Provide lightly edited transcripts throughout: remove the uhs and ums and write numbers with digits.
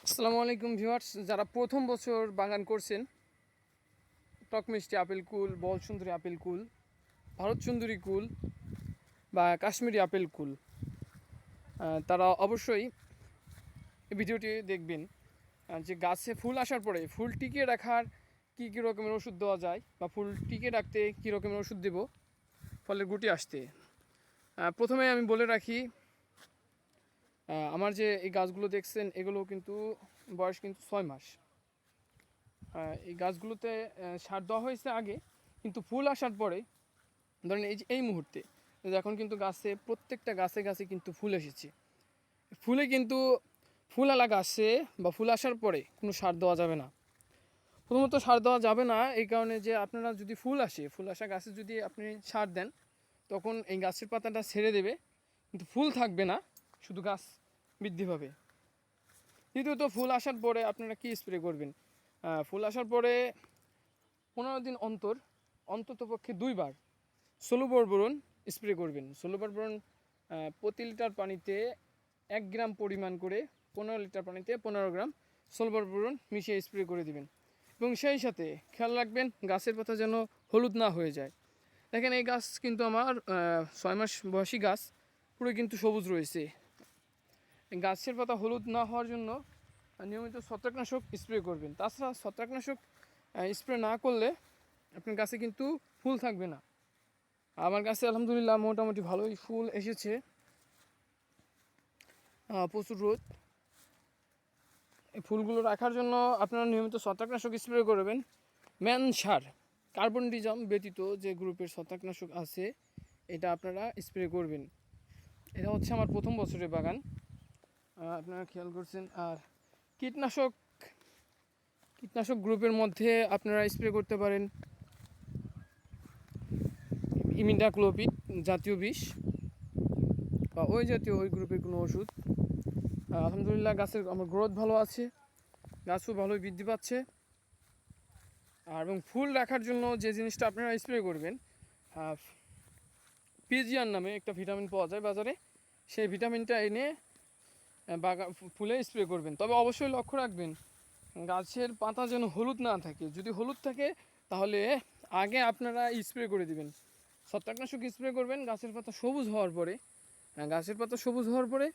আসসালামু আলাইকুম ভিউয়ার্স, যারা প্রথম বছর বাগান করছেন, টক মিষ্টি আপেল কুল, বল সুন্দরী আপেল কুল, ভারত সুন্দরী কুল বা কাশ্মীরি আপেল কুল, তারা অবশ্যই এই ভিডিওটি দেখবেন। যে গাছে ফুল আসার পরে ফুল টিকিয়ে রাখার কী রকমের ওষুধ দেওয়া যায় বা ফুল টিকিয়ে রাখতে কী রকমের ওষুধ দেব ফলের গুটি আসতে। প্রথমে আমি বলে রাখি, আমার যে এই গাছগুলো দেখছেন এগুলো কিন্তু বয়স কিন্তু 6 মাস। এই গাছগুলোতে সার দেওয়া হয়েছে আগে, কিন্তু ফুল আসার পরে ধরেন এই মুহূর্তে এখন কিন্তু প্রত্যেকটা গাছে গাছে কিন্তু ফুল এসেছে। ফুলে কিন্তু ফুল গাছে বা ফুল আসার পরে কোনো সার দেওয়া যাবে না। প্রথমত সার দেওয়া যাবে না এই কারণে যে আপনারা যদি ফুল আসা গাছে যদি আপনি সার দেন, তখন এই গাছের পাতাটা ছেড়ে দেবে, কিন্তু ফুল থাকবে না, শুধু গাছ বৃদ্ধি পাবে। দ্বিতীয়ত ফুল আসার পরে আপনারা কি স্প্রে করবেন? ফুল আসার পরে 15 দিন অন্তত পক্ষে 2 বার সোলোবার বোরন স্প্রে করবেন। সোলোবার বোরন প্রতি লিটার পানিতে 1 গ্রাম পরিমাণ করে 15 লিটার পানিতে 15 গ্রাম সোলোবার বোরন মিশিয়ে স্প্রে করে দিবেন। এবং সেই সাথে খেয়াল রাখবেন গাছের পাতা যেন হলুদ না হয়ে যায়। দেখেন এই গাছ কিন্তু আমার 6 মাস বয়সী গাছ, পুরো কিন্তু সবুজ রয়েছে। গাছের পাতা হলুদ না হওয়ার জন্য নিয়মিত ছত্রাকনাশক স্প্রে করবেন। তাছাড়া ছত্রাকনাশক স্প্রে না করলে আপনার গাছে কিন্তু ফুল থাকবে না। আমার গাছে আলহামদুলিল্লাহ মোটামুটি ভালোই ফুল এসেছে। প্রচুর রোদ, এই ফুলগুলো রাখার জন্য আপনারা নিয়মিত ছত্রাকনাশক স্প্রে করবেন। ম্যান সার, কার্বনডিজাম ব্যতীত যে গ্রুপের ছত্রাকনাশক আছে এটা আপনারা স্প্রে করবেন। এটা হচ্ছে আমার প্রথম বছরের বাগান, আপনারা খেয়াল করছেন। আর কীটনাশক গ্রুপের মধ্যে আপনারা স্প্রে করতে পারেন ইমিডাক্লোপিড জাতীয় বিষ বা ওই গ্রুপের কোনো ওষুধ। আলহামদুলিল্লাহ গাছের আমার গ্রোথ ভালো আছে, গাছও ভালোই বৃদ্ধি পাচ্ছে। আর এবং ফুল রাখার জন্য যে জিনিসটা আপনারা স্প্রে করবেন, পিজিআর নামে একটা ভিটামিন পাওয়া যায় বাজারে, সেই ভিটামিনটা এনে ফুলে স্প্রে করবেন। তবে অবশ্যই লক্ষ্য রাখবেন গাছের পাতা যেন হলুদ না থাকে। যদি হলুদ থাকে তাহলে আগে আপনারা স্প্রে করে দিবেন, ছত্রাকনাশক স্প্রে করবেন। গাছের পাতা সবুজ হওয়ার পরে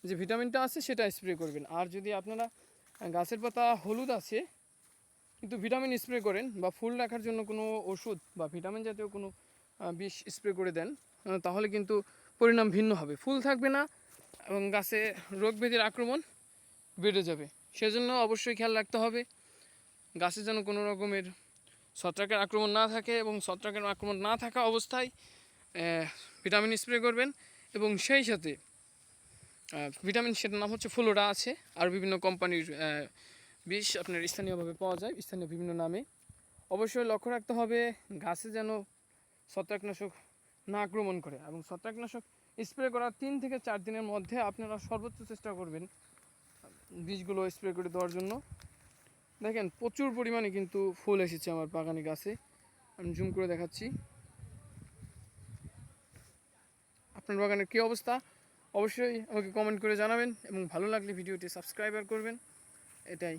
যে ভিটামিনটা আছে সেটা স্প্রে করবেন। আর যদি আপনারা গাছের পাতা হলুদ আছে কিন্তু ভিটামিন স্প্রে করেন বা ফুল রাখার জন্য কোনো ওষুধ বা ভিটামিন জাতীয় কোনো বিষ স্প্রে করে দেন, তাহলে কিন্তু পরিণাম ভিন্ন হবে, ফুল থাকবে না এবং গাছে রোগ ব্যাধির আক্রমণ বেড়ে যাবে। সেজন্য অবশ্যই খেয়াল রাখতে হবে গাছে যেন কোনো রকমের ছত্রাকের আক্রমণ না থাকে, এবং ছত্রাকের আক্রমণ না থাকা অবস্থায় ভিটামিন স্প্রে করবেন। এবং সেই সাথে ভিটামিন, সেটার নাম হচ্ছে ফ্লোরা আছে, আর বিভিন্ন কোম্পানির বিষ আপনার স্থানীয়ভাবে পাওয়া যায় স্থানীয় বিভিন্ন নামে। অবশ্যই লক্ষ্য রাখতে হবে গাছে যেন ছত্রাকনাশক না আক্রমণ করে, এবং ছত্রাকনাশক স্প্রে করার 3 থেকে 4 দিনের মধ্যে আপনারা সর্বোচ্চ চেষ্টা করবেন বীজগুলো স্প্রে করে দেওয়ার জন্য। দেখেন প্রচুর পরিমাণে কিন্তু ফুল এসেছে আমার বাগানে গাছে, আমি জুম করে দেখাচ্ছি। আপনার বাগানের কী অবস্থা অবশ্যই আমাকে কমেন্ট করে জানাবেন, এবং ভালো লাগলে ভিডিওটি সাবস্ক্রাইব করবেন। এটাই।